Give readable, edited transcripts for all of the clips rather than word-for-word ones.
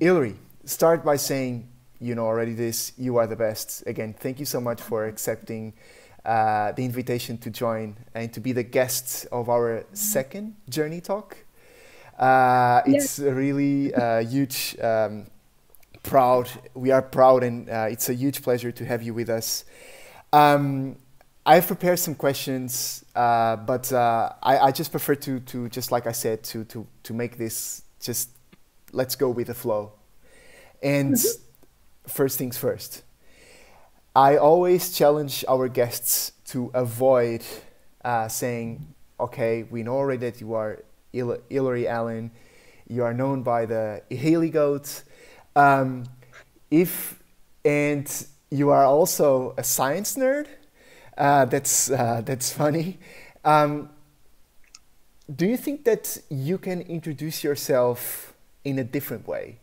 Hillary, start by saying, you know already this, you are the best. Again, thank you so much for accepting the invitation to join and to be the guest of our second journey talk. Yes. It's a really huge, proud, we are proud, and it's a huge pleasure to have you with us. I've prepared some questions, but I just prefer to just like I said, to make this just, let's go with the flow. And first things first, I always challenge our guests to avoid saying, okay, we know already that you are Hillary Allen, you are known by the Haley Goat, and you are also a science nerd. That's funny. Do you think that you can introduce yourself in a different way?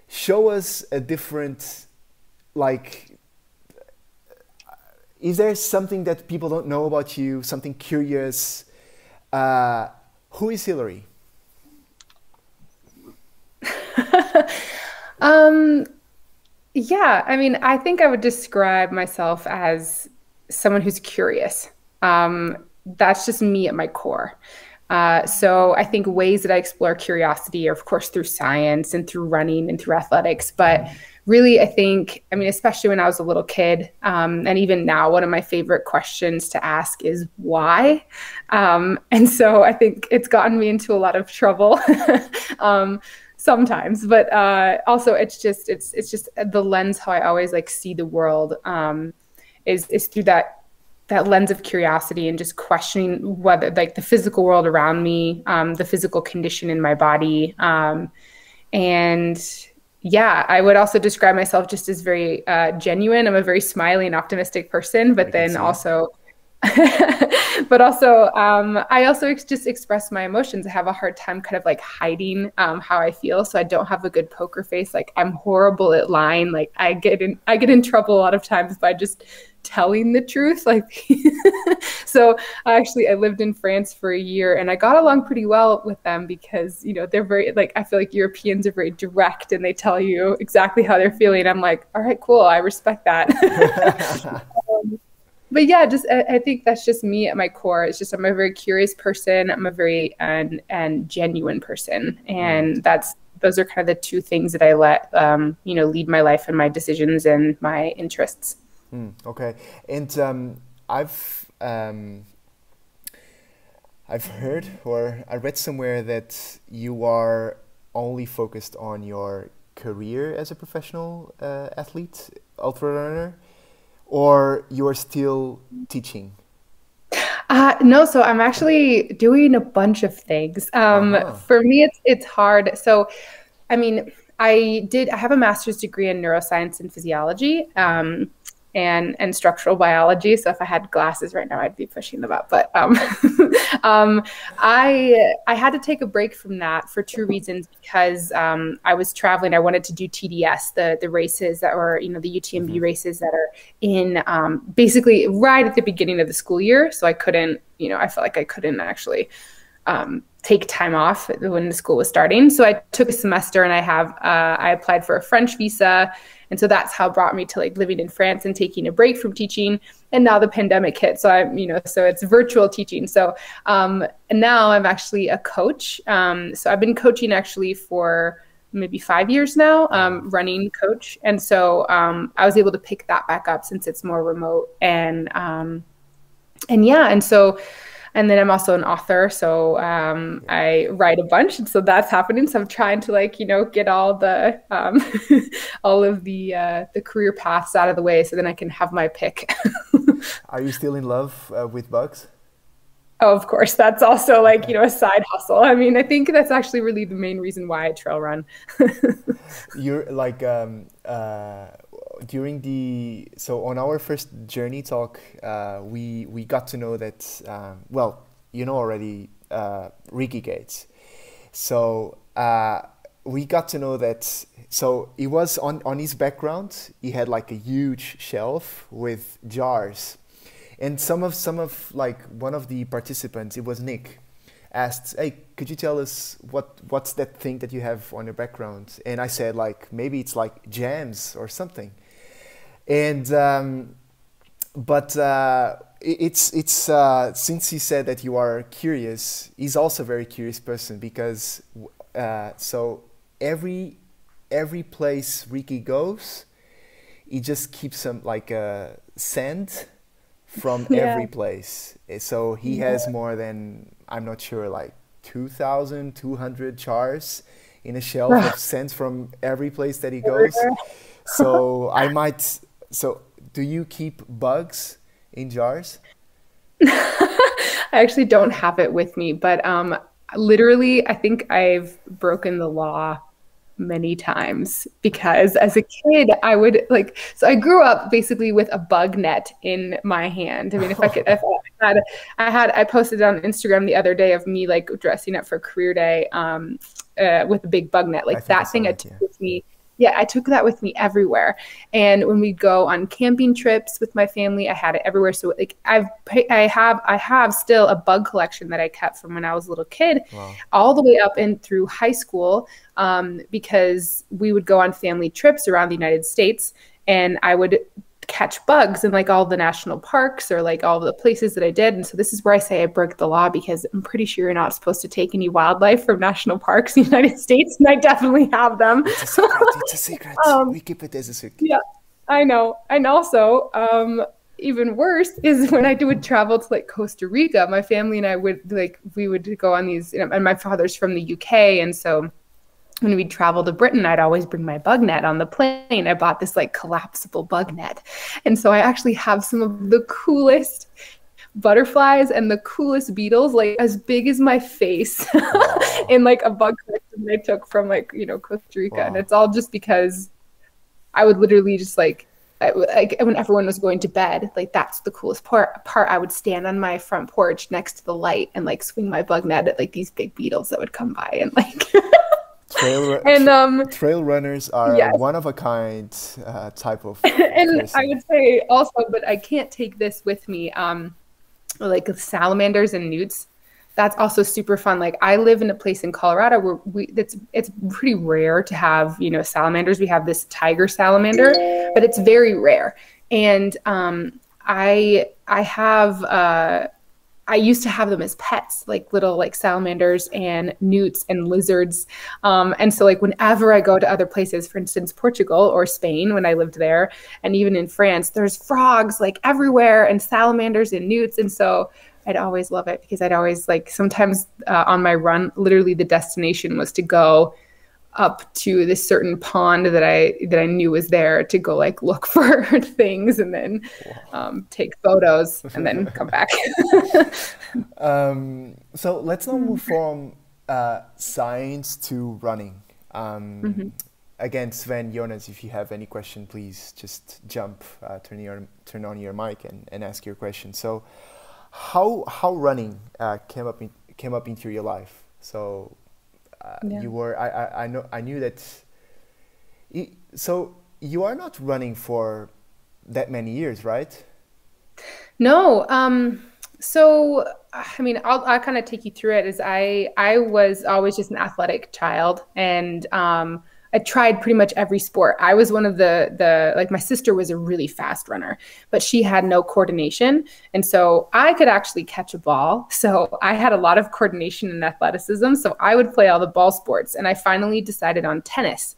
Show us a different, like, is there something that people don't know about you, something curious? Who is Hillary? Yeah, I mean, I think I would describe myself as someone who's curious. That's just me at my core. So I think ways that I explore curiosity are, of course, through science and through running and through athletics. But really, I think, I mean, especially when I was a little kid, and even now, one of my favorite questions to ask is why? And so I think it's gotten me into a lot of trouble. Sometimes, but also it's just the lens how I always like see the world, is through that lens of curiosity and just questioning whether like the physical world around me, the physical condition in my body, and yeah, I would also describe myself just as very genuine. I'm a very smiley and optimistic person, but then also but also I also just express my emotions. I have a hard time kind of like hiding how I feel, so I don't have a good poker face. Like I'm horrible at lying. Like I get in trouble a lot of times by just telling the truth. Like so I lived in France for a year and I got along pretty well with them because, you know, they're very, like, I feel like Europeans are very direct and they tell you exactly how they're feeling. I'm like, all right, cool, I respect that. But yeah, just I think that's just me at my core. It's just I'm a very curious person. I'm a very and genuine person, and those are kind of the two things that I let lead my life and my decisions and my interests. Okay, and I've heard or I read somewhere that you are only focused on your career as a professional athlete, ultra runner. Or you are still teaching? No, so I'm actually doing a bunch of things. For me, it's hard. So, I mean, I have a master's degree in neuroscience and physiology, and structural biology. So if I had glasses right now, I'd be pushing them up. But I had to take a break from that for two reasons. Because I was traveling, I wanted to do TDS, the races that were, you know, the UTMB races that are in basically right at the beginning of the school year. So I couldn't, you know, I felt like I couldn't actually take time off when the school was starting. So I took a semester and I applied for a French visa. And so that's how it brought me to like living in France and taking a break from teaching. And now the pandemic hit. So so it's virtual teaching. So, and now I'm actually a coach. So I've been coaching actually for maybe 5 years now, running coach. And so, I was able to pick that back up since it's more remote and yeah. And so, and then I'm also an author, so I write a bunch, and so that's happening. So I'm trying to get all the all of the career paths out of the way, so then I can have my pick. Are you still in love with bugs? Oh, of course. That's also a side hustle. I mean, I think that's actually really the main reason why I trail run. You're like so on our first journey talk, we got to know that well, you know already Ricky Gates. So we got to know that. So it was on his background. He had like a huge shelf with jars, and some of like one of the participants, it was Nick. asked, "Hey, could you tell us what's that thing that you have on your background?" And I said, like, maybe it's like jams or something. And but it's since he said that you are curious, he's also a very curious person, because so every place Ricky goes, he just keeps some like sand from every place. So he has more than, I'm not sure, like 2,200 jars in a shelf of scents from every place that he goes. So I might. So do you keep bugs in jars? I actually don't have it with me, but literally, I think I've broken the law many times, because as a kid, I would like, so I grew up basically with a bug net in my hand. I mean, if I could, if I posted on Instagram the other day of me like dressing up for career day with a big bug net, like that thing I took with me. Yeah, I took that with me everywhere. And when we go on camping trips with my family, I had it everywhere. So like I have still a bug collection that I kept from when I was a little kid, all the way up and through high school, because we would go on family trips around the United States, and I would catch bugs in like all the national parks or like all the places that I did. And so this is where I say I broke the law, because I'm pretty sure you're not supposed to take any wildlife from national parks in the United States. And I definitely have them. It's a secret. It's a secret. We keep it as a secret. Yeah, I know. And also, even worse is when I would travel to like Costa Rica, my family and I would like, we would go on these, you know, and my father's from the UK. And so when we'd travel to Britain, I'd always bring my bug net on the plane. I bought this like collapsible bug net. And so I actually have some of the coolest butterflies and the coolest beetles, like as big as my face in like a bug collection I took from like, you know, Costa Rica. And it's all just because I would literally just like when everyone was going to bed, like that's the coolest part. I would stand on my front porch next to the light and like swing my bug net at like these big beetles that would come by and like... Trail runners are one of a kind type of and person. I would say also, but I can't take this with me, like salamanders and newts. That's also super fun. Like I live in a place in Colorado where it's pretty rare to have, you know, salamanders. We have this tiger salamander, but it's very rare. And I used to have them as pets, like little like salamanders and newts and lizards. And so like whenever I go to other places, for instance, Portugal or Spain, when I lived there, and even in France, there's frogs like everywhere and salamanders and newts. And so I'd always love it, because I'd always like, sometimes on my run, literally the destination was to go up to this certain pond that I knew was there, to go like look for things and then take photos and then come back. So let's now move from science to running. Again, Sven, Jonas, if you have any question, please just jump, turn on your mic and ask your question. So how running came up into your life? So you were, I knew that. So you are not running for that many years, right? No. So, I mean, I'll kind of take you through it. As I was always just an athletic child, and I tried pretty much every sport. I was one of the like, my sister was a really fast runner, but she had no coordination. And so I could actually catch a ball. So I had a lot of coordination and athleticism. So I would play all the ball sports, and I finally decided on tennis.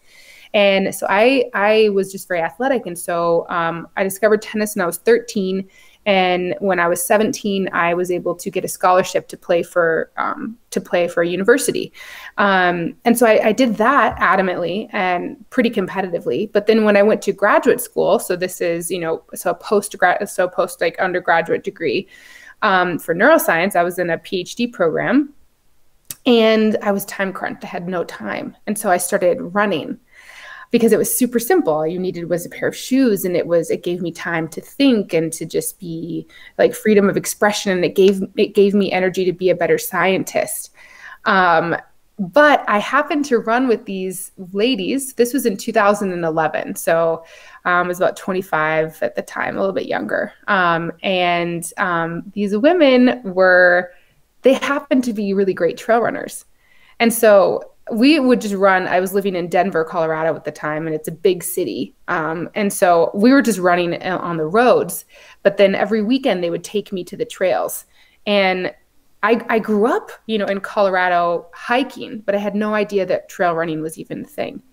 And so I was just very athletic. And so I discovered tennis when I was 13. And when I was 17, I was able to get a scholarship to play for a university. And so I did that adamantly and pretty competitively. But then when I went to graduate school, so this is, you know, so post like undergraduate degree for neuroscience, I was in a PhD program, and I was time crunched. I had no time. And so I started running, because it was super simple. All you needed was a pair of shoes, and it gave me time to think and to just be like freedom of expression. And it gave me energy to be a better scientist. But I happened to run with these ladies. This was in 2011. So I was about 25 at the time, a little bit younger. And these women were they happened to be really great trail runners. And so we would just run. I was living in Denver, Colorado at the time, and it's a big city. And so we were just running on the roads. But then every weekend they would take me to the trails. And I grew up, in Colorado hiking, but I had no idea that trail running was even a thing.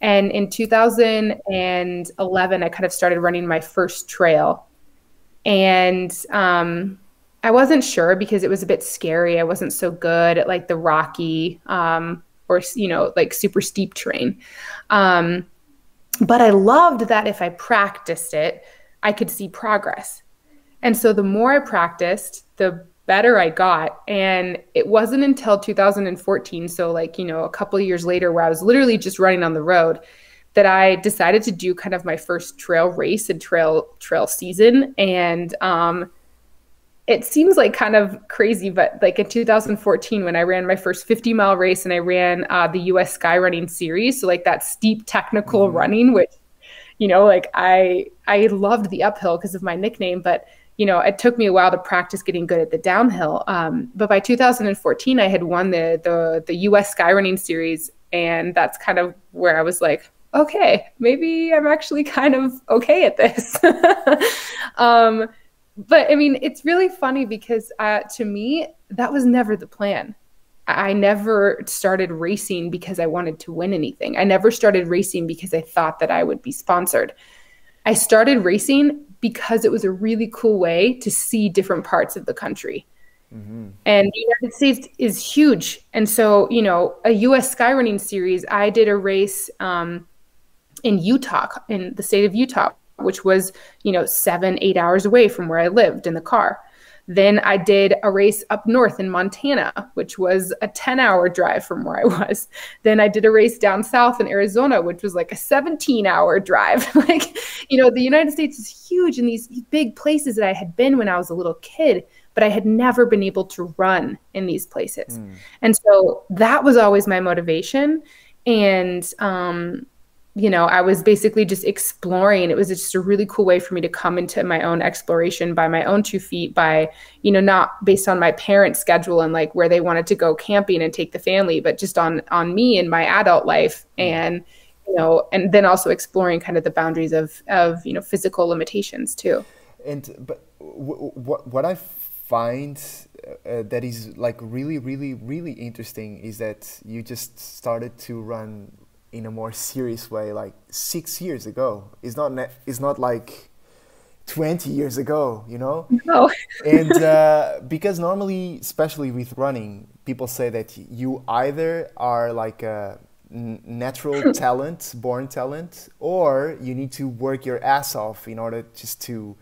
And in 2011, I kind of started running my first trail. And I wasn't sure because it was a bit scary. I wasn't so good at like the rocky or, like super steep terrain. But I loved that if I practiced it, I could see progress. And so the more I practiced, the better I got. And it wasn't until 2014, so like, a couple of years later, where I was literally just running on the road, that I decided to do kind of my first trail race and trail season. And it seems like kind of crazy, but like in 2014, when I ran my first 50-mile race, and I ran the US Skyrunning Series, so like that steep technical running, which, like I loved the uphill because of my nickname, but it took me a while to practice getting good at the downhill. But by 2014, I had won the US Skyrunning Series. And that's kind of where I was like, okay, maybe I'm actually kind of okay at this. But I mean, it's really funny because to me, that was never the plan. I never started racing because I wanted to win anything. I never started racing because I thought that I would be sponsored. I started racing because it was a really cool way to see different parts of the country. Mm-hmm. And the United States is huge. And so, a US Skyrunning Series, I did a race in Utah, in the state of Utah, which was, 7-8 hours away from where I lived in the car. Then I did a race up north in Montana, which was a 10-hour drive from where I was. Then I did a race down south in Arizona, which was like a 17-hour drive. Like, the United States is huge in these big places that I had been when I was a little kid, but I had never been able to run in these places. And so that was always my motivation. And, I was basically just exploring. It was just a really cool way for me to come into my own exploration by my own 2 feet, by, not based on my parents' schedule and like where they wanted to go camping and take the family, but just on me and my adult life. And, and then also exploring kind of the boundaries of physical limitations too. But what I find that is like really, really, really interesting is that you just started to run in a more serious way like 6 years ago. It's not like 20 years ago, No. And because normally, especially with running, people say that you either are like a natural talent, born talent, or you need to work your ass off in order just to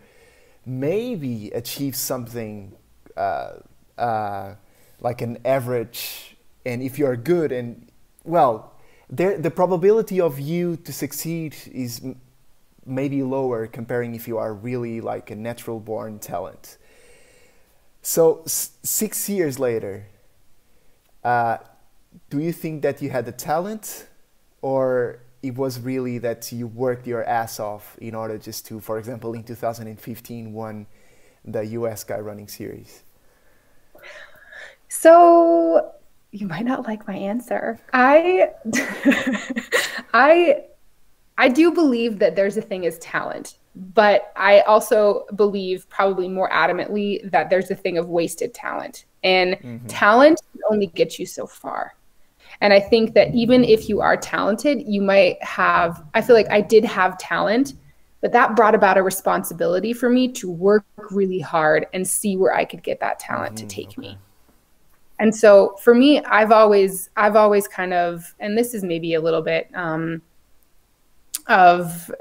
maybe achieve something like an average. And if you're good, and well, the probability of you to succeed is maybe lower comparing if you are really like a natural born talent. So 6 years later, do you think that you had the talent, or it was really that you worked your ass off in order just to, for example, in 2015 won the US Skyrunning Series? So you might not like my answer. I do believe that there's a thing as talent, but I also believe probably more adamantly that there's a thing of wasted talent. And talent can only get you so far. And I think that even if you are talented, you might have, I feel like I did have talent, but that brought about a responsibility for me to work really hard and see where I could get that talent to take me. And so for me, I've always kind of, and this is maybe a little bit of,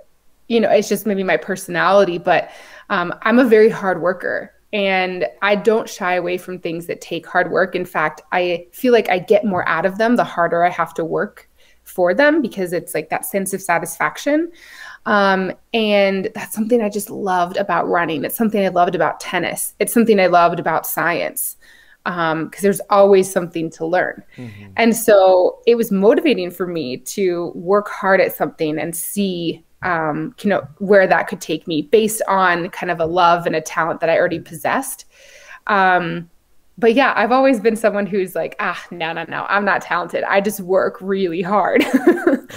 it's just maybe my personality, but I'm a very hard worker. And I don't shy away from things that take hard work. In fact, I feel like I get more out of them the harder I have to work for them, because it's like that sense of satisfaction. And that's something I just loved about running. It's something I loved about tennis. It's something I loved about science, because there's always something to learn. And so it was motivating for me to work hard at something and see where that could take me based on kind of a love and a talent that I already possessed. But yeah, I've always been someone who's like, no, no, no, I'm not talented. I just work really hard.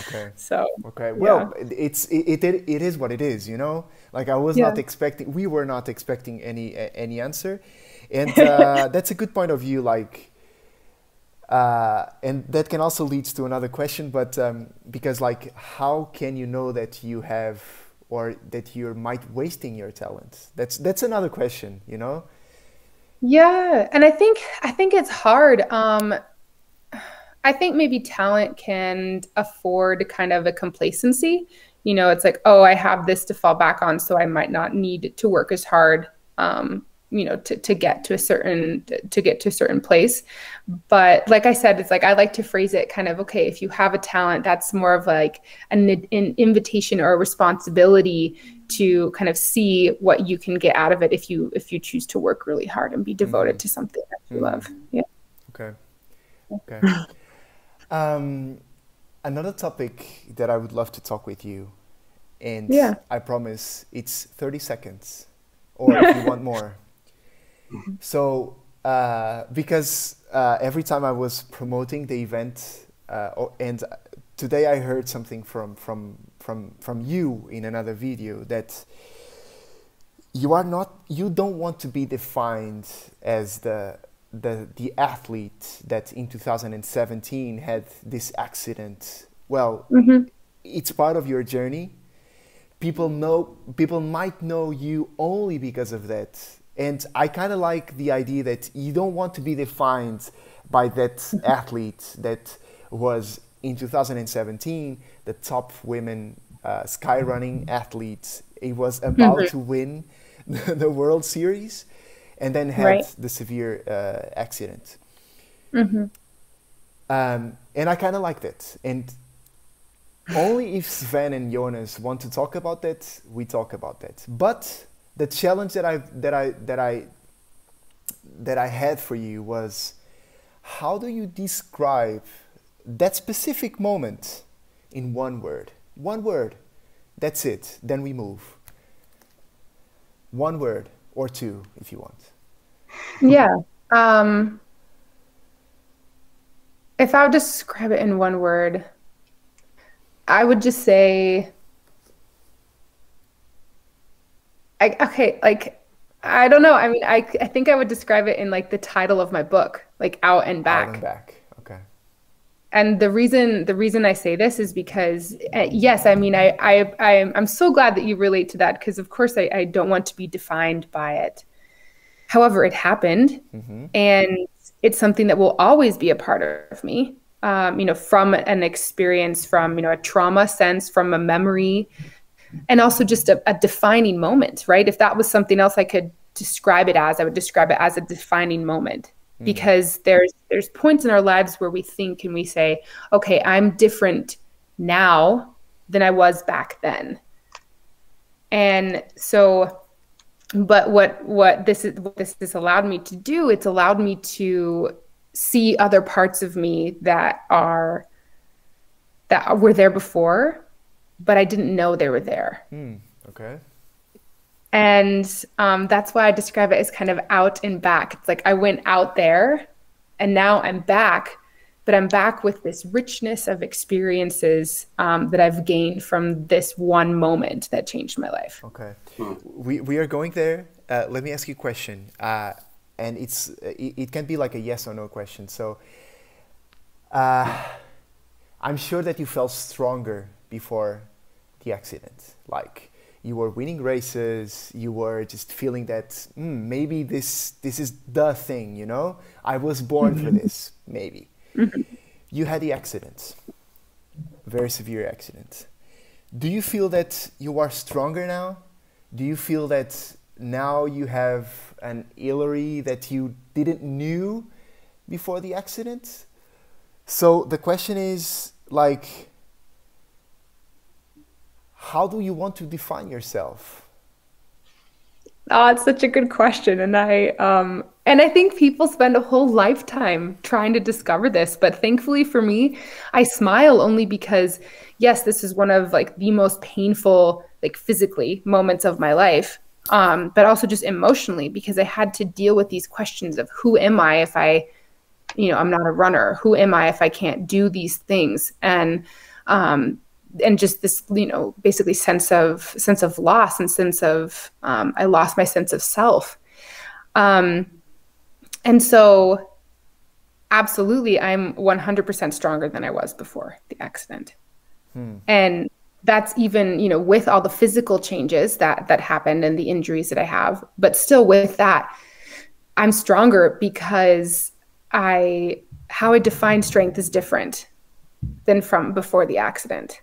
Okay. So, Okay. yeah. Well, it is what it is, you know? Like I was not Yeah. expecting, we were not expecting any answer. And that's a good point of view, like, and that can also lead to another question, but because like, how can you know that you have, or that you're might wasting your talent? That's another question, you know? Yeah. And I think it's hard. I think maybe talent can afford kind of a complacency. It's like, oh, I have this to fall back on, so I might not need to work as hard, to get to a certain place. But like I said, it's like I like to phrase it kind of, okay, if you have a talent, that's more of like an invitation or a responsibility to kind of see what you can get out of it if you choose to work really hard and be Mm-hmm. devoted to something that you love. Yeah. Okay. Okay. Um, Another topic that I would love to talk with you, and Yeah. I promise it's 30 seconds, or if you want more. So, because every time I was promoting the event, and today I heard something from you in another video that you don't want to be defined as the athlete that in 2017 had this accident. Well, Hmm. it's part of your journey. People might know you only because of that. And I kind of like the idea that you don't want to be defined by that athlete that was in 2017 the top women skyrunning athlete. It was about Hmm. to win the World Series and then had Right. the severe accident. Hmm. And I kind of like that. And only if Sven and Jonas want to talk about that, we talk about that. But the challenge that I had for you was, how do you describe that specific moment in one word? One word. That's it. Then we move. One word or two if you want. Yeah. Um, if I would describe it in one word, I would just say, okay, like, I don't know. I mean, I think I would describe it in like the title of my book, like Out and Out and Back. back. Okay. And the reason I say this is because yes, I mean I'm so glad that you relate to that because of course I don't want to be defined by it. However, it happened, Mm-hmm. and it's something that will always be a part of me. From an experience, from a trauma sense, from a memory, and also just a defining moment, right? If that was something else I could describe it as, I would describe it as a defining moment Mm. because there's points in our lives where we think and we say, okay, I'm different now than I was back then. And so, but what this has allowed me to do, it's allowed me to see other parts of me that were there before, but I didn't know they were there. Mm. Okay. And that's why I describe it as kind of out and back. It's like I went out there and now I'm back, but I'm back with this richness of experiences that I've gained from this one moment that changed my life. Okay. We are going there. Let me ask you a question. And it can be like a yes or no question. So I'm sure that you felt stronger before the accident. Like you were winning races, you were just feeling that maybe this is the thing, you know? I was born for this, maybe. You had the accident, very severe accident. Do you feel that you are stronger now? Do you feel that now you have an Hillary that you didn't knew before the accident? So the question is like, how do you want to define yourself? Oh, it's such a good question. And I think people spend a whole lifetime trying to discover this. But thankfully for me, I smile only because, yes, this is one of like the most painful, like physically moments of my life. but also just emotionally, because I had to deal with these questions of who am I if I'm not a runner? Who am I if I can't do these things? And just this, basically sense of loss and sense of, I lost my sense of self. And so absolutely, I'm 100% stronger than I was before the accident. And that's even, with all the physical changes that happened and the injuries that I have, but still with that, I'm stronger because how I define strength is different than from before the accident.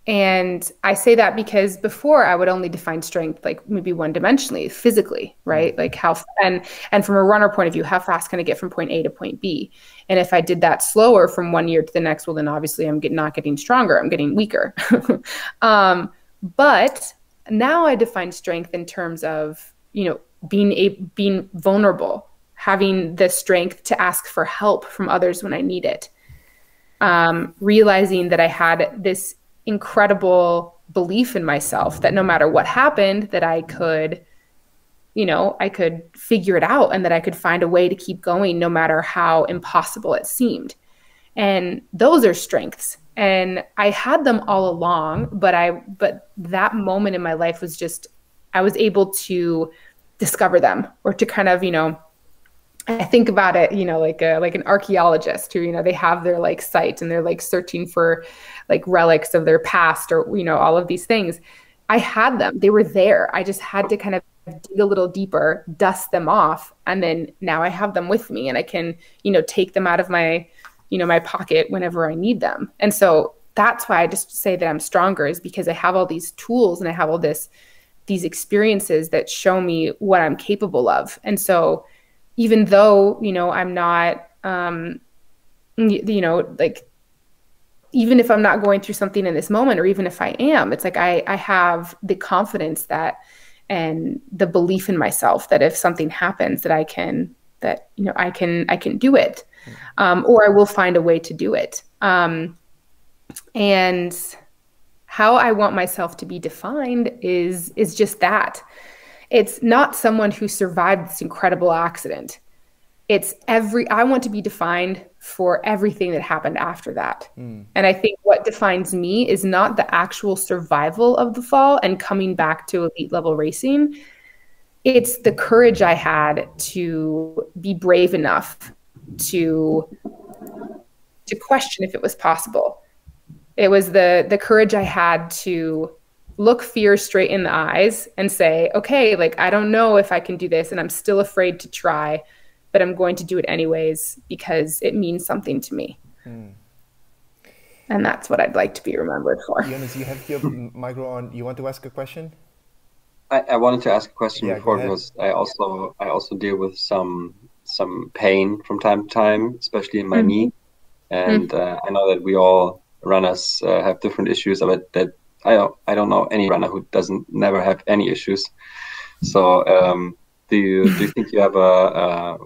And I say that because before I would only define strength like maybe one-dimensionally, physically, right? Like and from a runner point of view, how fast can I get from point A to point B? And if I did that slower from one year to the next, well, then obviously I'm not getting stronger, I'm getting weaker. But now I define strength in terms of, being vulnerable, having the strength to ask for help from others when I need it. Realizing that I had this incredible belief in myself that no matter what happened, that I could figure it out and that I could find a way to keep going no matter how impossible it seemed. And those are strengths. And I had them all along, but that moment in my life was just, I was able to discover them, or to kind of, I think about it, like an archaeologist who, they have their like site and they're like searching for like relics of their past, or, all of these things. I had them, they were there. I just had to kind of dig a little deeper, dust them off. And then now I have them with me and I can, take them out of my, my pocket whenever I need them. And so that's why I just say that I'm stronger, is because I have all these tools and I have all these experiences that show me what I'm capable of. And so even though, I'm not, like, even if I'm not going through something in this moment, or even if I am, it's like, I have the confidence and the belief in myself that if something happens that I can do it, or I will find a way to do it. And how I want myself to be defined is just that. It's not someone who survived this incredible accident. I want to be defined for everything that happened after that. And I think what defines me is not the actual survival of the fall and coming back to elite level racing. It's the courage I had to be brave enough to question if it was possible. It was the courage I had to look fear straight in the eyes and say, okay, like, I don't know if I can do this and I'm still afraid to try, but I'm going to do it anyways because it means something to me. And that's what I'd like to be remembered for. Jonas, you have your micro on. You want to ask a question? I wanted to ask a question before, because I also deal with some pain from time to time, especially in my knee. And I know that we all runners have different issues, but that I don't know any runner who never have any issues. So do you think you have a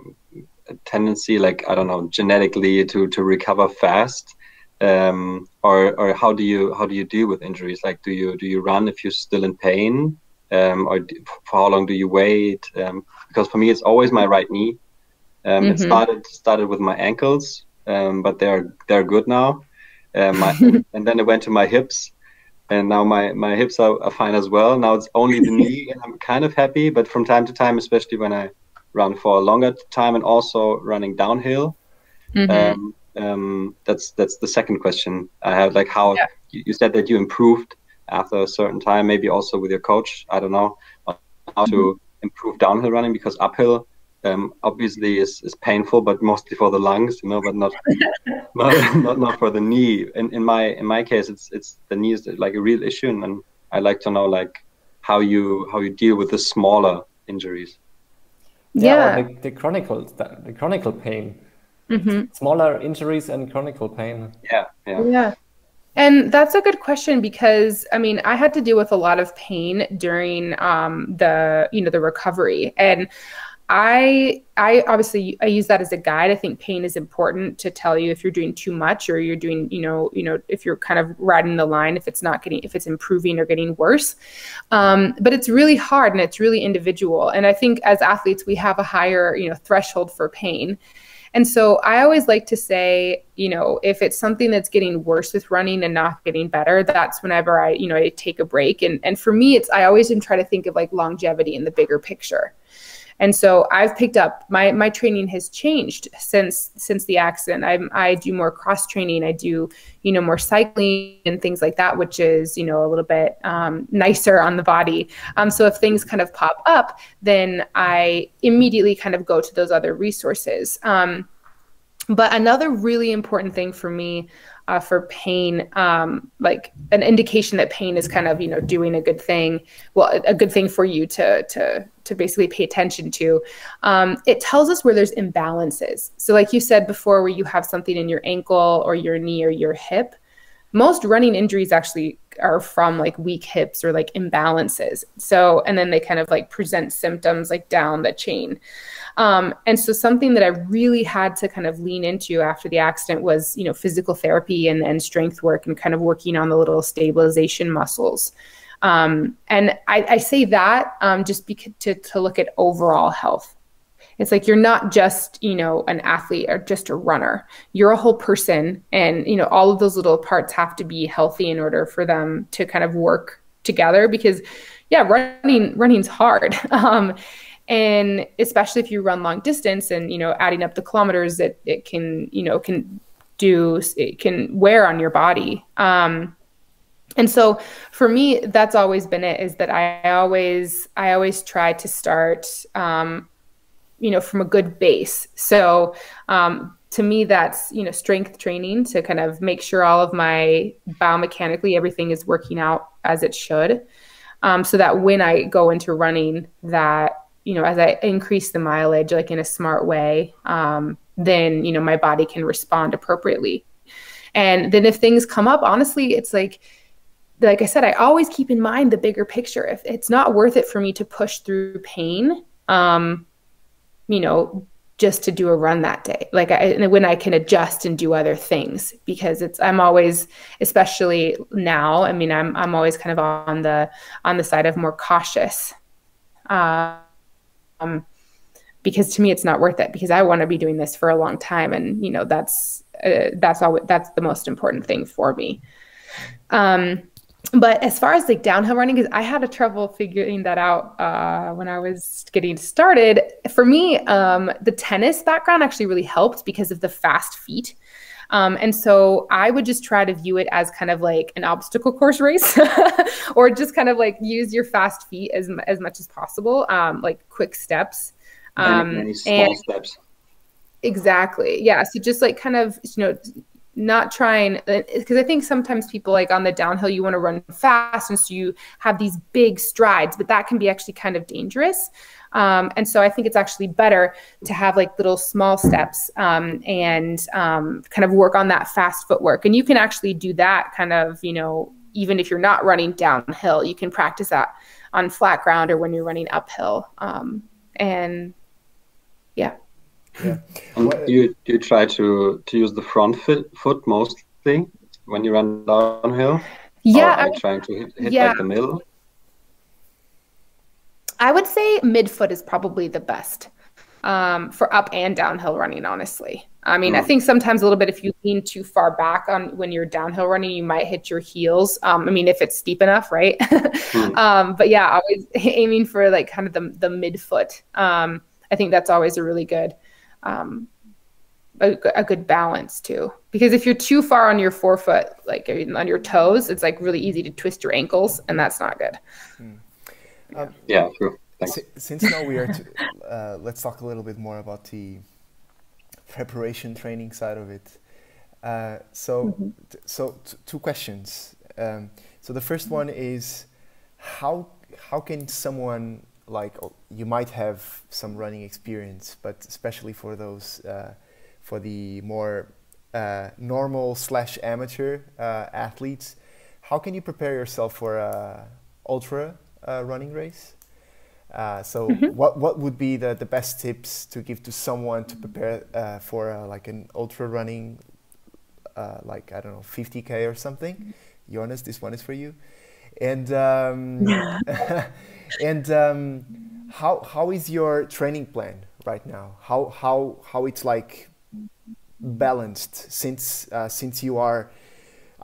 tendency, like, I don't know, genetically to recover fast, or how do you deal with injuries? Like, do you run if you're still in pain, or for how long do you wait? Because for me it's always my right knee. It started with my ankles, but they're good now. And then it went to my hips, and now my hips are fine as well. Now it's only the knee, and I'm kind of happy. But from time to time, especially when I run for a longer time and also running downhill, that's the second question I have. Like, how you said that you improved after a certain time, maybe also with your coach. I don't know how to improve downhill running, because uphill obviously is painful, but mostly for the lungs, but not for the knee. In my case, it's the knee is like a real issue, and I'd like to know, like, how you deal with the smaller injuries. Or the chronic pain, smaller injuries and chronic pain. Yeah. And that's a good question, because I mean, I had to deal with a lot of pain during the recovery, and I obviously I use that as a guide. I think pain is important to tell you if you're doing too much or you're doing, if you're kind of riding the line, if it's improving or getting worse. But it's really hard and it's really individual. And I think as athletes, we have a higher, threshold for pain. And so I always like to say, if it's something that's getting worse with running and not getting better, that's whenever I take a break. And for me, I always try to think of like longevity in the bigger picture. And so I've picked up my training has changed since the accident. I do more cross training. I do, more cycling and things like that, which is, a little bit nicer on the body. So if things kind of pop up, then I immediately kind of go to those other resources. But another really important thing for me for pain, like an indication that pain is kind of, doing a good thing, a good thing for you to basically pay attention to. It tells us where there's imbalances. So like you said before, where you have something in your ankle or your knee or your hip, most running injuries actually are from like weak hips or like imbalances. So, and then they kind of like present symptoms like down the chain. And so something that I really had to kind of lean into after the accident was, physical therapy and strength work and kind of working on the little stabilization muscles. And I say that just because to look at overall health. It's like you're not just, an athlete or just a runner. You're a whole person, and all of those little parts have to be healthy in order for them to kind of work together. Because, yeah, running's hard. And especially if you run long distance and, adding up the kilometers, it can wear on your body. And so for me, that's always been it, is that I always try to start, from a good base. So, to me, that's, strength training to kind of make sure all of my biomechanically, everything is working out as it should. So that when I go into running, that, as I increase the mileage, like in a smart way, then, my body can respond appropriately. And then if things come up, honestly, it's like I said, I always keep in mind the bigger picture. If it's not worth it for me to push through pain, just to do a run that day, when I can adjust and do other things, because I'm always, especially now, I'm always kind of on the side of more cautious, because to me, it's not worth it, because I want to be doing this for a long time. And, that's the most important thing for me. But as far as like downhill running, because I had a trouble figuring that out when I was getting started. For me, the tennis background actually really helped because of the fast feet. And so I would just try to view it as kind of like an obstacle course race, or just kind of like use your fast feet as much as possible, like quick steps. Many small steps. Exactly. Yeah. So just like kind of, not trying, because I think sometimes people like on the downhill, you want to run fast. And so you have these big strides, but that can be actually kind of dangerous. And so I think it's actually better to have like little small steps and kind of work on that fast footwork. And you can actually do that kind of, even if you're not running downhill, you can practice that on flat ground or when you're running uphill. And yeah. Yeah. And you try to use the front foot mostly when you run downhill? Yeah. Or are you trying to hit like the middle? I would say midfoot is probably the best for up and downhill running, honestly. I think sometimes a little bit if you lean too far back on when you're downhill running, you might hit your heels. If it's steep enough, right? But yeah, always aiming for like kind of the midfoot. I think that's always a really good a good balance too, because if you're too far on your forefoot, like on your toes, it's like really easy to twist your ankles, and that's not good. Yeah, true. Thanks. Since now we are let's talk a little bit more about the preparation training side of it. So two questions. So the first one is how can someone, like, you might have some running experience, but especially for those for the more normal / amateur athletes, how can you prepare yourself for a ultra running race? So what would be the best tips to give to someone to prepare for like an ultra running, like, I don't know, 50K or something? Jonas, this one is for you. And how is your training plan right now? How it's like balanced since you are,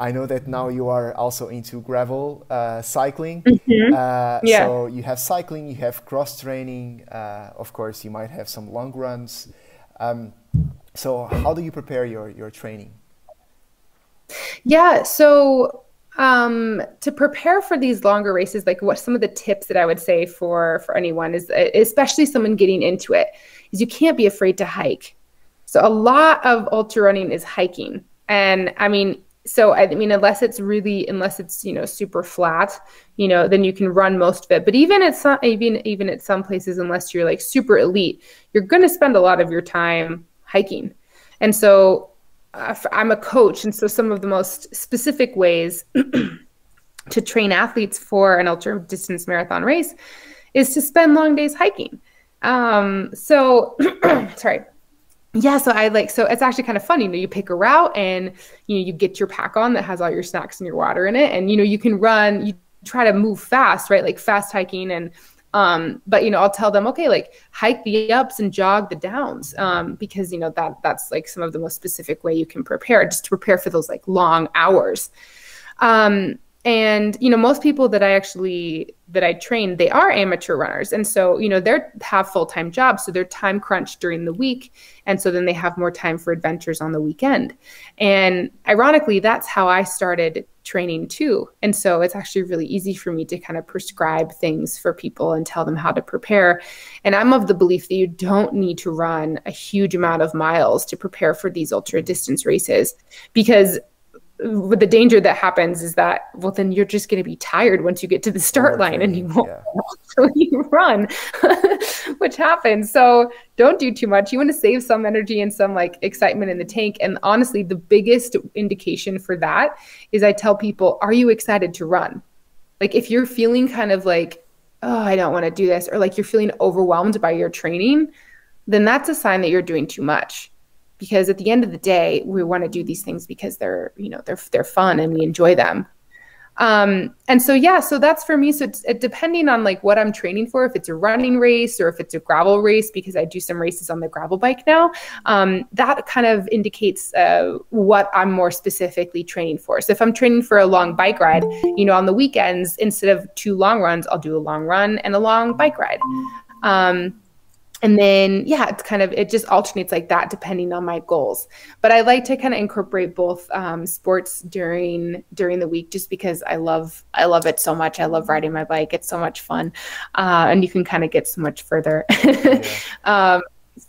I know that now you are also into gravel cycling. So you have cycling, you have cross training. Of course, you might have some long runs. So how do you prepare your training? Yeah, so to prepare for these longer races, like what some of the tips that I would say for anyone is, especially someone getting into it, is you can't be afraid to hike. So a lot of ultra running is hiking. And I mean, unless it's, you know, super flat, you know, then you can run most of it. But even at some places, unless you're like super elite, you're going to spend a lot of your time hiking. And so I'm a coach. And so some of the most specific ways to train athletes for an ultra distance marathon race is to spend long days hiking. Sorry. Yeah, so it's actually kind of funny. You know, you pick a route and, you know, you get your pack on that has all your snacks and your water in it. And, you know, you can run, you try to move fast, right? Like fast hiking. And, but, you know, I'll tell them, okay, like hike the ups and jog the downs. Because, you know, that's like some of the most specific way you can prepare, just to prepare for those like long hours. And, you know, most people that I train, they are amateur runners. And so, you know, they have full-time jobs. So they're time crunched during the week. And so then they have more time for adventures on the weekend. And ironically, that's how I started training too. And so it's actually really easy for me to kind of prescribe things for people and tell them how to prepare. And I'm of the belief that you don't need to run a huge amount of miles to prepare for these ultra distance races, because the danger that happens is that, well, then you're just going to be tired once you get to the start line and you won't actually run, which happens. So don't do too much. You want to save some energy and some like excitement in the tank. And honestly, the biggest indication for that is I tell people, are you excited to run? Like if you're feeling kind of like, oh, I don't want to do this, or like you're feeling overwhelmed by your training, then that's a sign that you're doing too much. Because at the end of the day, we want to do these things because they're, you know, they're fun and we enjoy them. And so, yeah, so that's for me. So it's depending on like what I'm training for, if it's a running race or if it's a gravel race, because I do some races on the gravel bike now, that kind of indicates what I'm more specifically training for. So if I'm training for a long bike ride, you know, on the weekends, instead of 2 long runs, I'll do a long run and a long bike ride. And then, yeah, it just alternates like that depending on my goals. But I like to kind of incorporate both sports during the week, just because I love it so much. I love riding my bike. It's so much fun. And you can kind of get so much further. So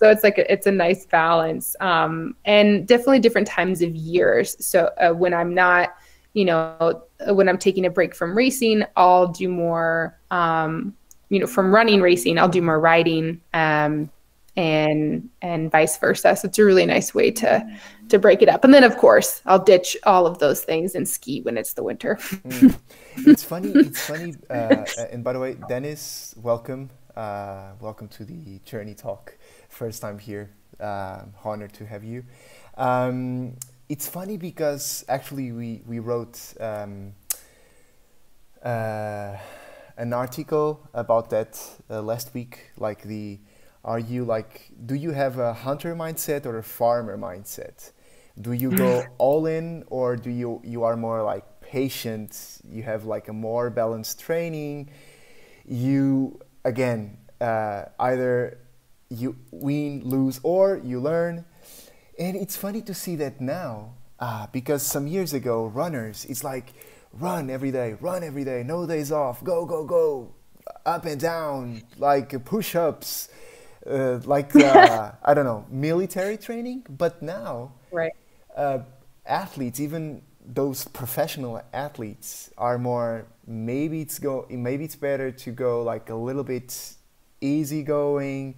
it's a nice balance. And definitely different times of years. So when I'm not, you know, when I'm taking a break from racing, I'll do more, you know, from running racing, I'll do more riding, and vice versa. So it's a really nice way to break it up. And then of course I'll ditch all of those things and ski when it's the winter. It's funny. And by the way, Dennis, welcome to the Journey Talk. First time here. Honored to have you. It's funny because actually we wrote an article about that last week. Like do you have a hunter mindset or a farmer mindset? Do you go all in, or do you are more like patient? You have like a more balanced training. You again, either you win, lose, or you learn. And it's funny to see that now, because some years ago, runners, it's like, run every day, no days off, go, up and down, like push-ups, I don't know, military training. But now, right, athletes, even those professional athletes, are more, maybe it's better to go like a little bit easygoing.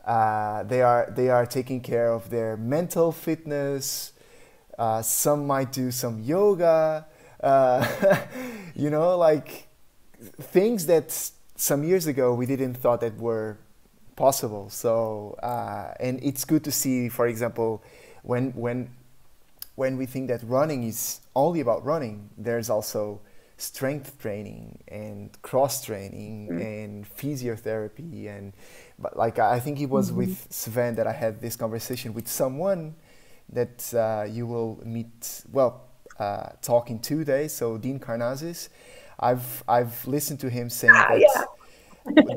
They are taking care of their mental fitness. Some might do some yoga. You know, like things that some years ago we didn't thought that were possible. So and it's good to see, for example, when we think that running is only about running, there's also strength training and cross training and physiotherapy, and but like I think it was with Sven that I had this conversation with someone that you will meet, talk in 2 days. So Dean Karnazes, I've listened to him saying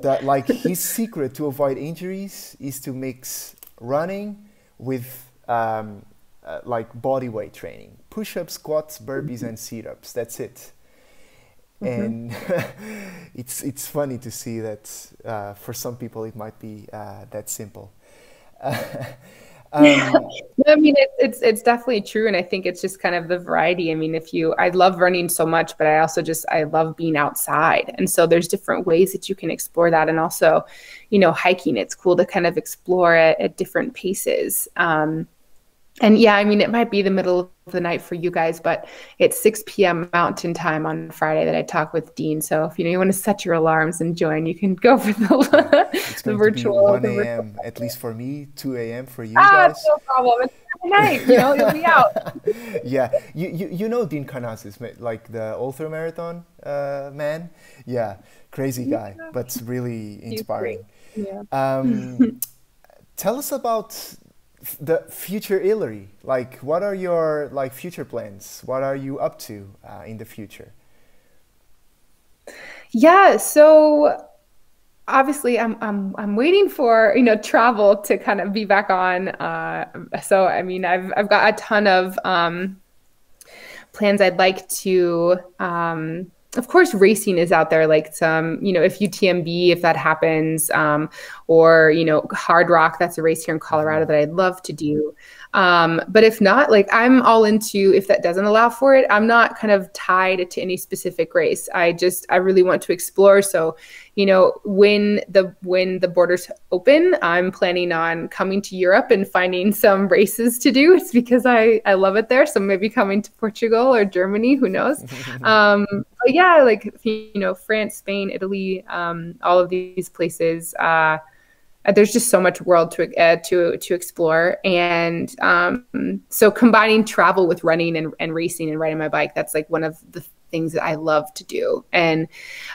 that like his secret to avoid injuries is to mix running with like body weight training, push-ups, squats, burpees, and sit-ups. That's it. And it's funny to see that for some people it might be that simple. I mean, it's definitely true, and I think it's just kind of the variety. I mean, I love running so much, but I love being outside, and so there's different ways that you can explore that, and also, hiking. It's cool to kind of explore at different paces. And yeah, I mean, it might be the middle of the night for you guys, but it's 6 p.m. Mountain time on Friday that I talk with Dean. So if you want to set your alarms and join, you can go for the virtual. It's going to be 1 a.m. at least for me, 2 a.m. for you guys. No problem. It's night, you'll be out. Yeah, you know Dean Karnazes, like the ultra marathon man. Yeah, crazy guy, but really inspiring. Yeah. Tell us about the future Hillary. Like, what are your future plans? What are you up to in the future? Yeah, so obviously I'm waiting for travel to kind of be back on. So I mean, I've got a ton of plans. I'd like to. Of course, racing is out there, like some, if UTMB, if that happens, or, Hard Rock, that's a race here in Colorado that I'd love to do. But if not, like I'm all into, if that doesn't allow for it, I'm not kind of tied to any specific race. I really want to explore. So, when the borders open, I'm planning on coming to Europe and finding some races to do. It's because I love it there. So maybe coming to Portugal or Germany, who knows? But yeah, like, France, Spain, Italy, all of these places, there's just so much world to explore. And so combining travel with running and racing and riding my bike, that's like one of the things that I love to do. And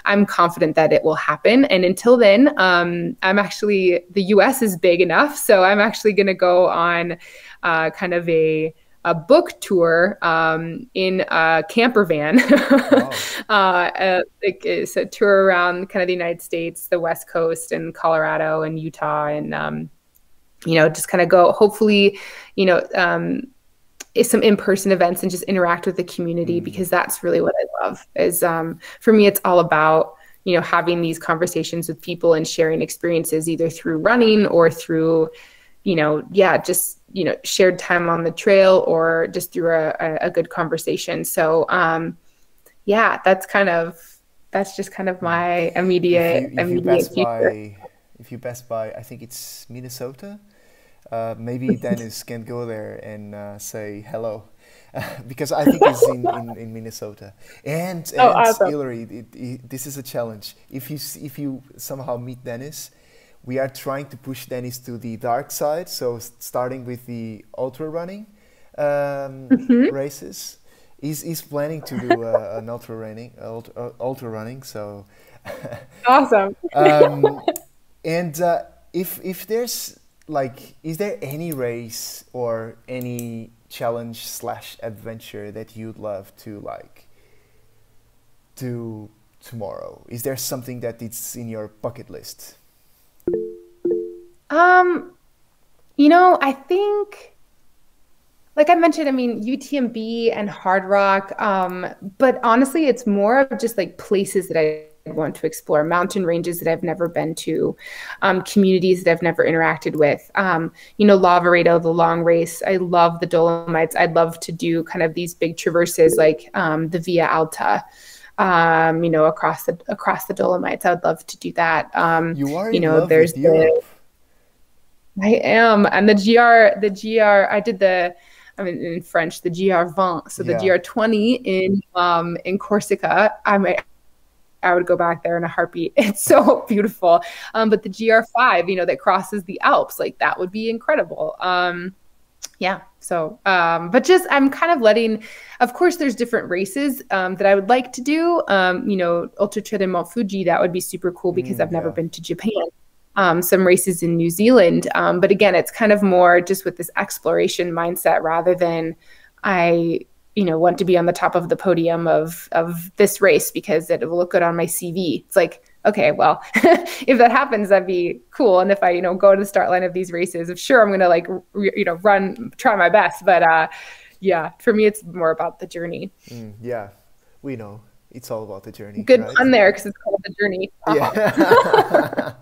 I'm confident that it will happen. And until then, the US is big enough. So I'm actually going to go on kind of a book tour in a camper van. It's a tour around kind of the United States, the West Coast, and Colorado and Utah, and just kind of go. Hopefully, some in-person events and just interact with the community, because that's really what I love. Is for me, it's all about having these conversations with people and sharing experiences, either through running or through shared time on the trail, or just through a good conversation. So, that's just kind of my immediate future. If you pass by, I think it's Minnesota. Maybe Dennis can go there and say hello, because I think it's in Minnesota. And awesome. Hillary, this is a challenge. If you somehow meet Dennis, we are trying to push Dennis to the dark side. So starting with the ultra running races, he's planning to do an ultra running. So awesome. And if there's is there any race or any challenge / adventure that you'd love to do tomorrow? Is there something that it's in your bucket list? I think, like I mentioned, I mean, UTMB and Hard Rock, but honestly, it's more of just like places that I want to explore, mountain ranges that I've never been to, communities that I've never interacted with, Lavaredo, the long race. I love the Dolomites. I'd love to do kind of these big traverses, like the Via Alta, across the Dolomites. I would love to do that. You are in love with Europe. I am. And the GR, I did in French, the GR 20. So the GR 20 in Corsica. I would go back there in a heartbeat. It's so beautiful. But the GR5, you know, that crosses the Alps, like that would be incredible. Yeah. So, but just, I'm kind of letting, of course, there's different races that I would like to do. You know, Ultra Trail de Mount Fuji, that would be super cool because I've never been to Japan. Some races in New Zealand. But again, it's kind of more just with this exploration mindset rather than I, you know, want to be on the top of the podium of this race because it will look good on my CV. It's like, okay, well, if that happens, that'd be cool. And if I, you know, go to the start line of these races, I'm sure I'm going to like, you know, try my best. But yeah, for me, it's more about the journey. Yeah, we know it's all about the journey. Good right? pun there because it's called the journey. Yeah.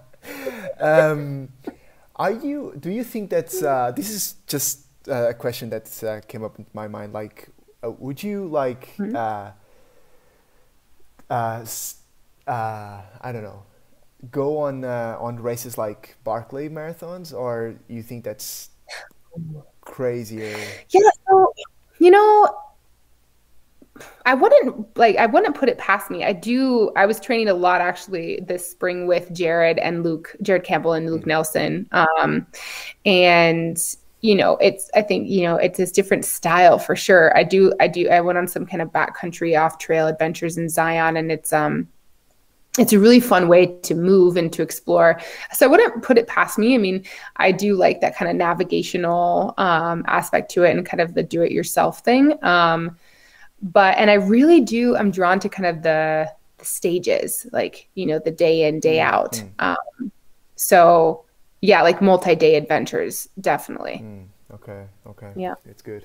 Do you think that's, this is just a question that came up in my mind. Like, would you like, I don't know, go on races like Barclay marathons, or you think that's crazier? Yeah, so, you know, I wouldn't put it past me. I was training a lot actually this spring with Jared Campbell and Luke Nelson. And you know, I think, you know, it's this different style for sure. I went on some kind of backcountry off trail adventures in Zion, and it's a really fun way to move and to explore. So I wouldn't put it past me. I mean, I do like that kind of navigational aspect to it and kind of the do-it-yourself thing. And I really do, I'm drawn to kind of the stages, like, you know, the day in, day out. So yeah, like multi-day adventures, definitely. Okay. Yeah. It's good.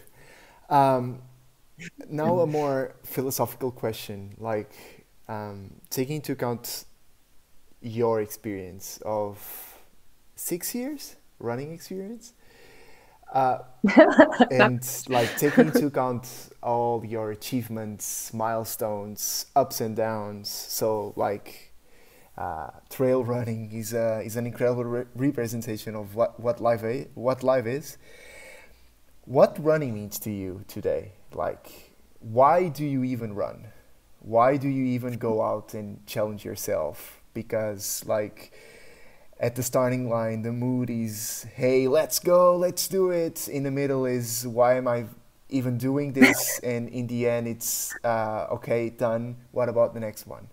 Now a more philosophical question, like taking into account your experience of 6 years running experience, and like taking into account all your achievements, milestones, ups and downs. So like trail running is an incredible representation of what life is. What running means to you today? Like, why do you even run? Why do you even go out and challenge yourself? Because like at the starting line, the mood is, hey, let's go, let's do it. In the middle is, why am I even doing this? And in the end, it's, okay, done. What about the next one?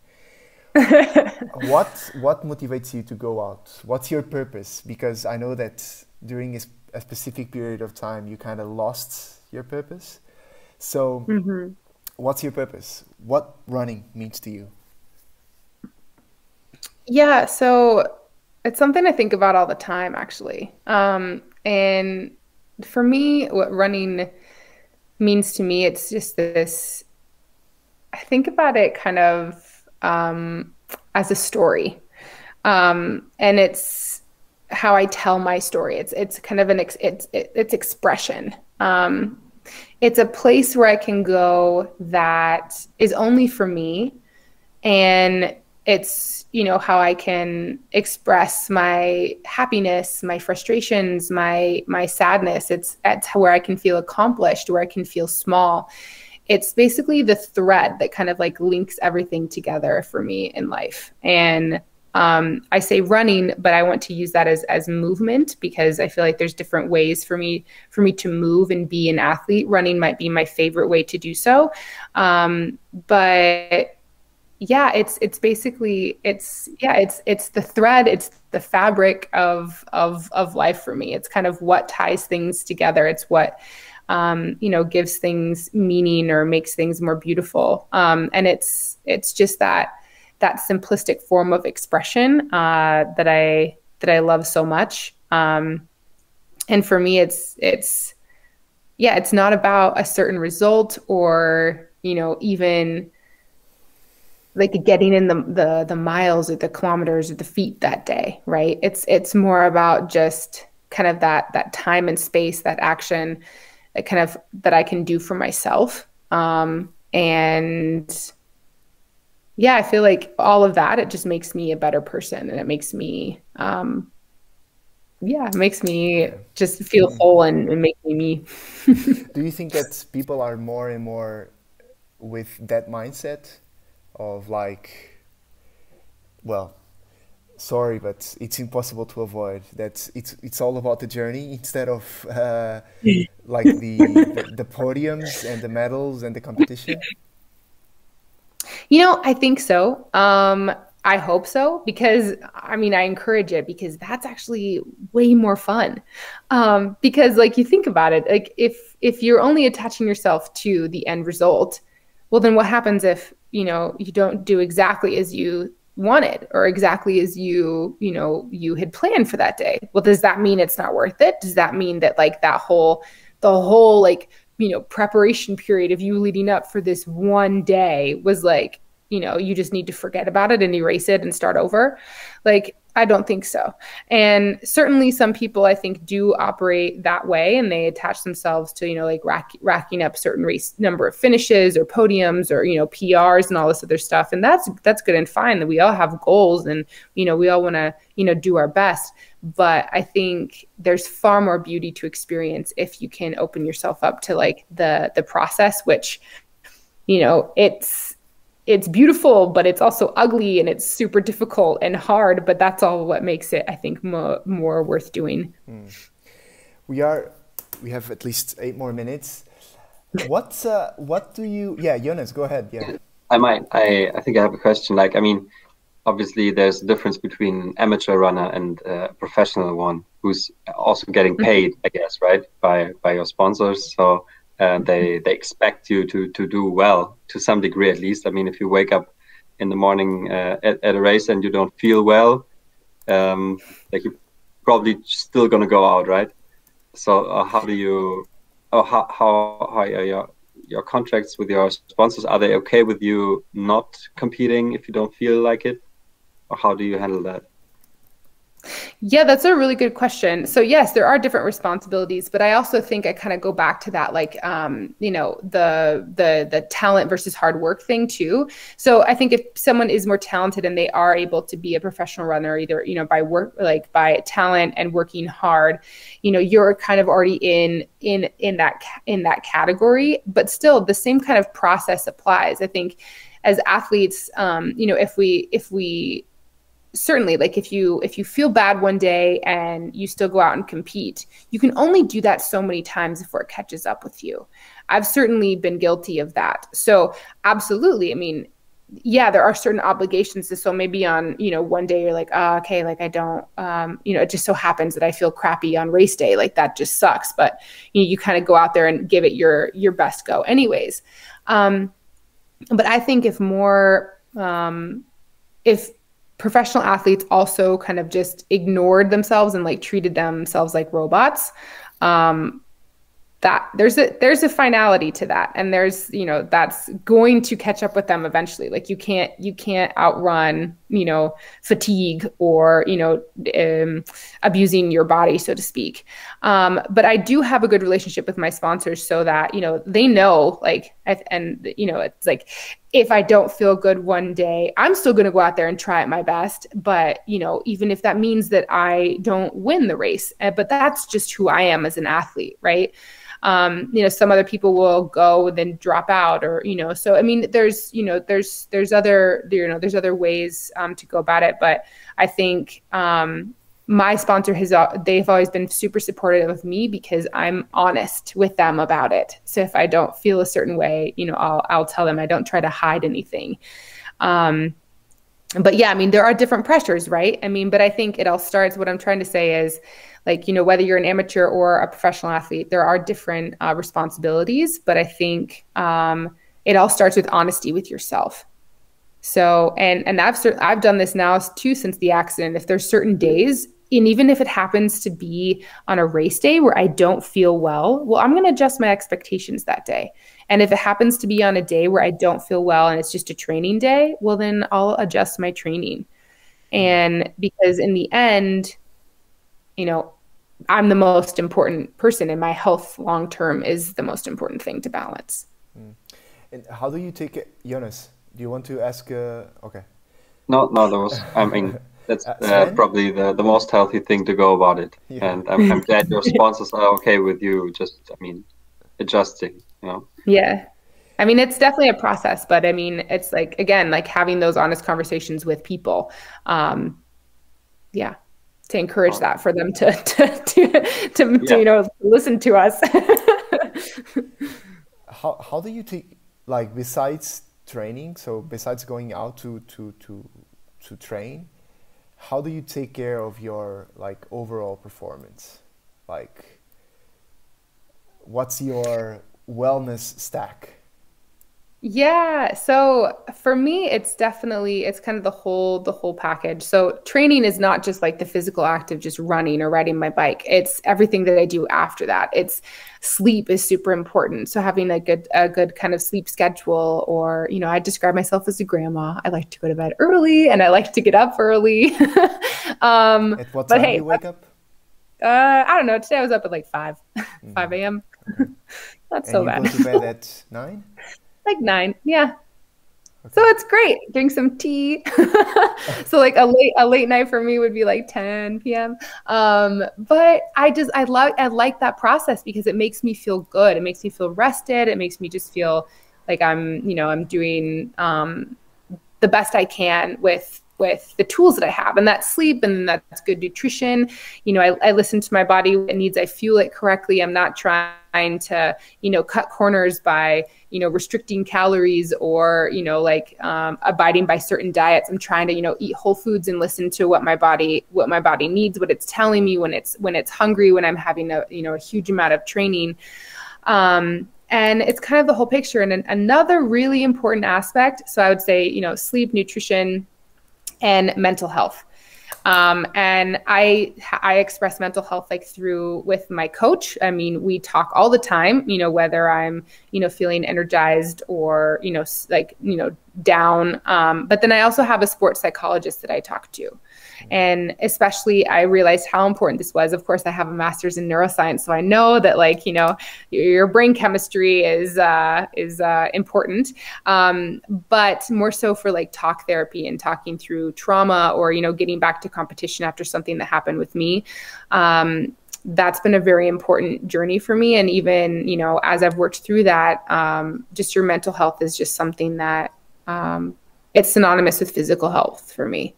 What motivates you to go out? What's your purpose? Because I know that during a specific period of time, you kind of lost your purpose. So what's your purpose? What running means to you? Yeah, so it's something I think about all the time, actually. And for me, what running means to me, it's just this, I think about it kind of as a story. And it's how I tell my story. It's kind of it's expression. It's a place where I can go that is only for me. And it's, you know, how I can express my happiness, my frustrations, my sadness. It's where I can feel accomplished, where I can feel small. It's basically the thread that kind of like links everything together for me in life. And I say running, but I want to use that as movement, because I feel like there's different ways for me to move and be an athlete. Running might be my favorite way to do so. But yeah, it's basically, it's the thread, it's the fabric of life for me. It's kind of what ties things together. It's what, you know, gives things meaning or makes things more beautiful. And it's just that simplistic form of expression that I love so much. And for me, it's not about a certain result or, you know, even like getting in the miles or the kilometers or the feet that day, right? It's more about just kind of that time and space, that action, that kind of that I can do for myself. And yeah, I feel like all of that, it just makes me a better person, and it makes me, just feel whole and make me me. Do you think that people are more and more with that mindset of like, well, sorry, but it's impossible to avoid that. It's all about the journey instead of like the podiums and the medals and the competition. You know, I think so. I hope so, because I mean, I encourage it, because that's actually way more fun. Because like, you think about it, like if you're only attaching yourself to the end result, well, then what happens if, you know, you don't do exactly as you wanted or exactly as you had planned for that day? Well, does that mean it's not worth it? Does that mean that like the whole like, you know, preparation period of you leading up for this one day was like, you know, you just need to forget about it and erase it and start over? Like, I don't think so. And certainly some people, I think, do operate that way, and they attach themselves to, you know, like racking up certain race number of finishes or podiums or, you know, PRs and all this other stuff. And that's good and fine, that we all have goals and, you know, we all want to, you know, do our best. But I think there's far more beauty to experience if you can open yourself up to like the process, which, you know, it's beautiful, but it's also ugly and it's super difficult and hard, but that's all what makes it, I think, more worth doing. We have at least 8 more minutes. What do you, Jonas, go ahead. Yeah. I think I have a question. Like, I mean, obviously there's a difference between amateur runner and a professional one who's also getting paid, I guess, right? By your sponsors. So they expect you to do well to some degree, at least. I mean, if you wake up in the morning at a race and you don't feel well, like you're probably still going to go out, right? So how do you, how are your contracts with your sponsors? Are they okay with you not competing if you don't feel like it? Or how do you handle that? Yeah, that's a really good question. So yes, there are different responsibilities, but I also think I kind of go back to that, like, you know, the talent versus hard work thing too. So I think if someone is more talented and they are able to be a professional runner, either, you know, by work, like by talent and working hard, you know, you're kind of already in that category, but still the same kind of process applies. I think as athletes, you know, if we certainly, like if you feel bad one day and you still go out and compete, you can only do that so many times before it catches up with you. I've certainly been guilty of that. So absolutely. I mean, yeah, there are certain obligations. So maybe on, you know, one day you're like, oh, okay, like I don't, you know, it just so happens that I feel crappy on race day. Like that just sucks. But you kind of go out there and give it your best go anyways. But I think if professional athletes also kind of just ignored themselves and like treated themselves like robots, that there's a finality to that. And there's, you know, that's going to catch up with them eventually. Like you can't outrun, you know, fatigue or, you know, abusing your body, so to speak. But I do have a good relationship with my sponsors so that, you know, they know, like, and, you know, it's like, if I don't feel good one day, I'm still going to go out there and try at my best. But, you know, even if that means that I don't win the race, but that's just who I am as an athlete, right? You know, some other people will go and then drop out, or, you know, so, I mean, there's other ways to go about it. But I think my sponsor they've always been super supportive of me because I'm honest with them about it. So if I don't feel a certain way, you know, I'll tell them. I don't try to hide anything. But yeah, I mean, there are different pressures, right? I mean, but I think it all starts, what I'm trying to say is, like, you know, whether you're an amateur or a professional athlete, there are different responsibilities, but I think it all starts with honesty with yourself. So, and I've done this now too since the accident. If there's certain days, and even if it happens to be on a race day where I don't feel well, I'm going to adjust my expectations that day. And if it happens to be on a day where I don't feel well and it's just a training day, well, then I'll adjust my training. And because in the end, you know, I'm the most important person, and my health long-term is the most important thing to balance. And how do you take it, Jonas? Do you want to ask? Okay. No, that was, I mean, that's probably the most healthy thing to go about it. Yeah. And I'm glad your sponsors are okay with you just, I mean, adjusting, you know? Yeah. I mean, it's definitely a process, but I mean, it's like, again, like having those honest conversations with people. Yeah. To encourage that for them to listen to us. How do you take, like, besides training, so besides going out to train, how do you take care of your, like, overall performance? Like, what's your wellness stack? Yeah. So for me, it's kind of the whole package. So training is not just like the physical act of just running or riding my bike. It's everything that I do after that. It's sleep is super important. So having a good kind of sleep schedule, or, I describe myself as a grandma. I like to go to bed early and I like to get up early. At what time do you wake up? I don't know. Today I was up at like 5 a.m. Okay. Not so bad. And you go to bed at 9? Like 9, yeah. Okay. So it's great. Drink some tea. So like a late night for me would be like 10 p.m. But I like that process because it makes me feel good. It makes me feel rested. It makes me just feel like I'm doing the best I can with the tools that I have, and that's sleep, and that's good nutrition. I listen to my body, what it needs. I fuel it correctly. I'm not trying to, cut corners by, restricting calories or, abiding by certain diets. I'm trying to, eat whole foods and listen to what my body needs, what it's telling me when it's hungry, when I'm having a huge amount of training. And it's kind of the whole picture. And another really important aspect, so I would say, sleep, nutrition, and mental health. And I express mental health with my coach. I mean, we talk all the time, whether I'm, feeling energized or, down. But then I also have a sports psychologist that I talk to. And especially I realized how important this was. Of course, I have a master's in neuroscience, so I know that your brain chemistry is important. But more so for talk therapy and talking through trauma, or, getting back to competition after something that happened with me. That's been a very important journey for me. And even, as I've worked through that, just your mental health is just something that it's synonymous with physical health for me.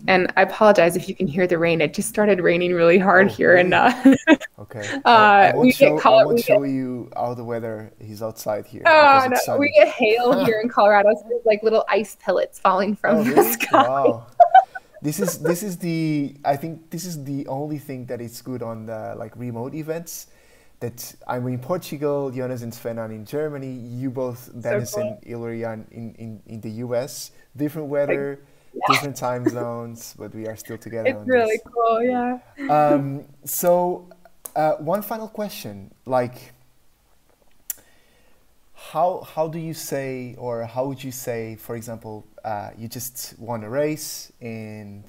And I apologize if you can hear the rain. It just started raining really hard here. Really? And okay. I won't show you how the weather is outside here. Oh, no, we get hail here in Colorado. So there's like little ice pellets falling from the sky. Wow. I think this is the only thing that is good on the remote events. That I'm in Portugal, Jonas and Sven are in Germany. You both, Dennis and Hillary, are in the US. Different weather. Different time zones, but we are still together. It's really cool, yeah. So, one final question: how do you say, or how would you say, for example, you just won a race, and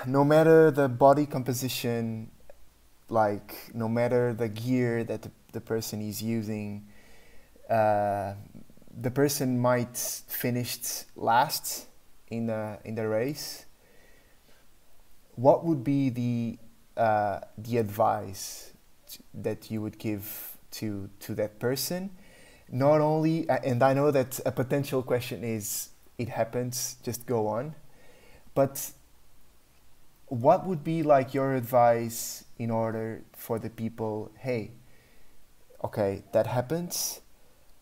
no matter the body composition, no matter the gear that the person is using, the person might finished last in the race. What would be the advice that you would give to that person? Not only, and I know that a potential question is, it happens, just go on. But what would be your advice in order for the people? Hey, okay, that happens.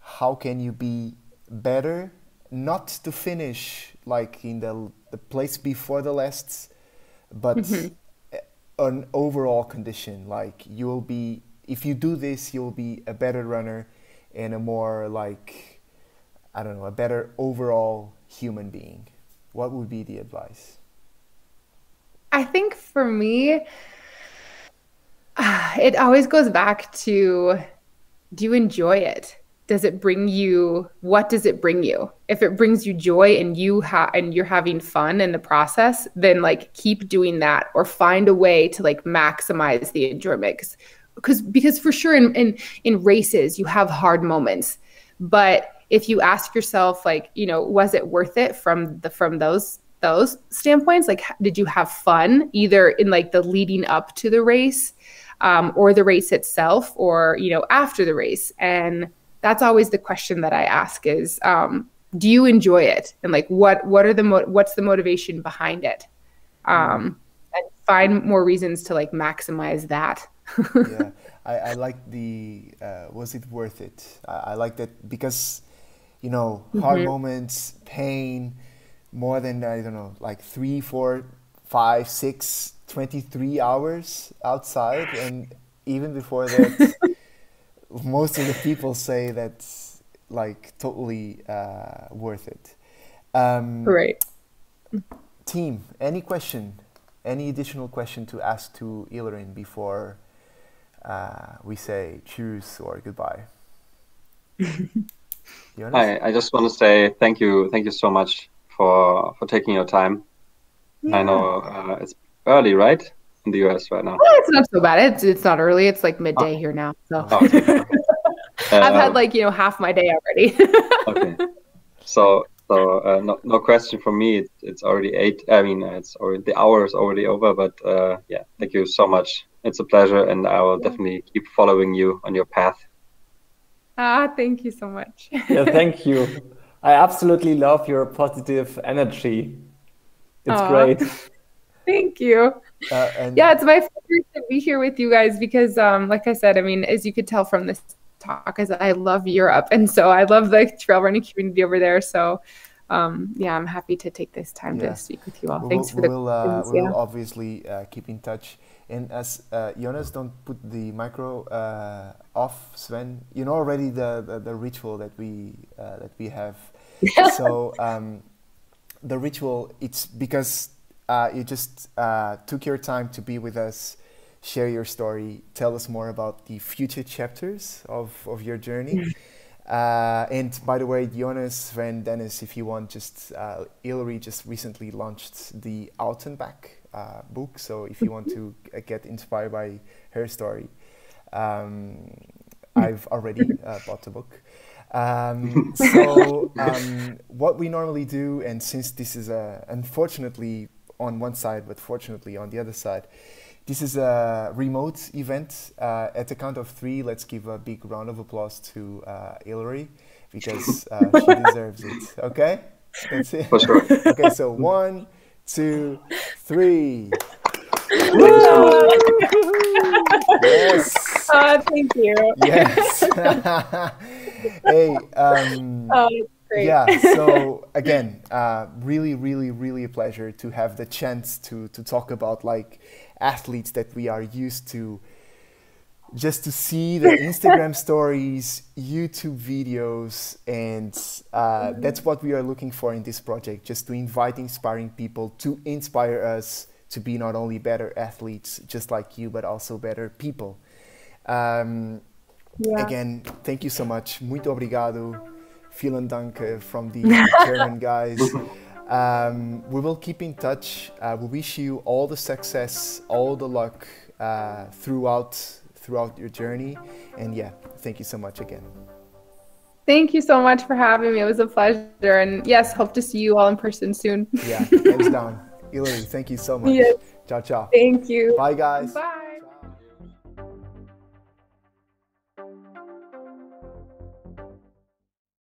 How can you be better, not to finish in the place before the last, but an overall condition? You will be, if you do this, you'll be a better runner and a more a better overall human being. What would be the advice? I think for me, it always goes back to, do you enjoy it? Does it bring you, what does it bring you? If it brings you joy and you're having fun in the process, then keep doing that, or find a way to maximize the enjoyment. Because for sure in races, you have hard moments, but if you ask yourself, was it worth it from those standpoints? Did you have fun either in the leading up to the race? or the race itself, or, you know, after the race. And that's always the question that I ask is, do you enjoy it? And like, what's the motivation behind it? And find more reasons to like maximize that. Yeah, I like the, was it worth it? I like that because, you know, hard moments, pain, more than, I don't know, like 3, 4, 5, 6, 23 hours outside. And even before that, most of the people say that's like totally worth it. Right. Team, any question, any additional question to ask to Ilrin before we say cheers or goodbye? I just want to say thank you so much for taking your time. Yeah. I know it's early, right, in the US right now? Well, it's not so bad. It's not early. It's like midday here now. So I've had like, you know, half my day already. Okay. So no question from me. It's already 8. I mean, it's already, the hour is already over. But yeah, thank you so much. It's a pleasure, and I will definitely keep following you on your path. Thank you so much. Yeah, thank you. I absolutely love your positive energy. It's great. Thank you. Yeah, it's my pleasure to be here with you guys because, like I said, I mean, as you could tell from this talk, I love Europe, and so I love the trail running community over there. So, yeah, I'm happy to take this time to speak with you all. Thanks for the questions. We'll obviously keep in touch. And as Jonas, don't put the micro off, Sven. You know already the ritual that we have. So the ritual, it's because you just took your time to be with us, share your story, tell us more about the future chapters of your journey. And by the way, Jonas, Sven, Dennis, if you want, just Ilri just recently launched the Out and Back book. So if you want to get inspired by her story, I've already bought the book. What we normally do, and since this is unfortunately on one side, but fortunately on the other side, this is a remote event. At the count of 3, let's give a big round of applause to Ilri, because she deserves it. Okay? That's it. For sure. Okay, so 1, 2, 3. Yes. Thank you. Yes. Hey. Great. Yeah. So again, really a pleasure to have the chance to talk about like athletes that we are used to just to see the Instagram stories, YouTube videos, and that's what we are looking for in this project, just to invite inspiring people to inspire us to be not only better athletes just like you, but also better people. Again, thank you so much. Muito obrigado. Vielen Dank from the German guys. We will keep in touch. We wish you all the success, all the luck throughout your journey. And yeah, thank you so much again. Thank you so much for having me. It was a pleasure. And yes, hope to see you all in person soon. Yeah, hands down. Ilri, thank you so much. Yes. Ciao, ciao. Thank you. Bye, guys. Bye.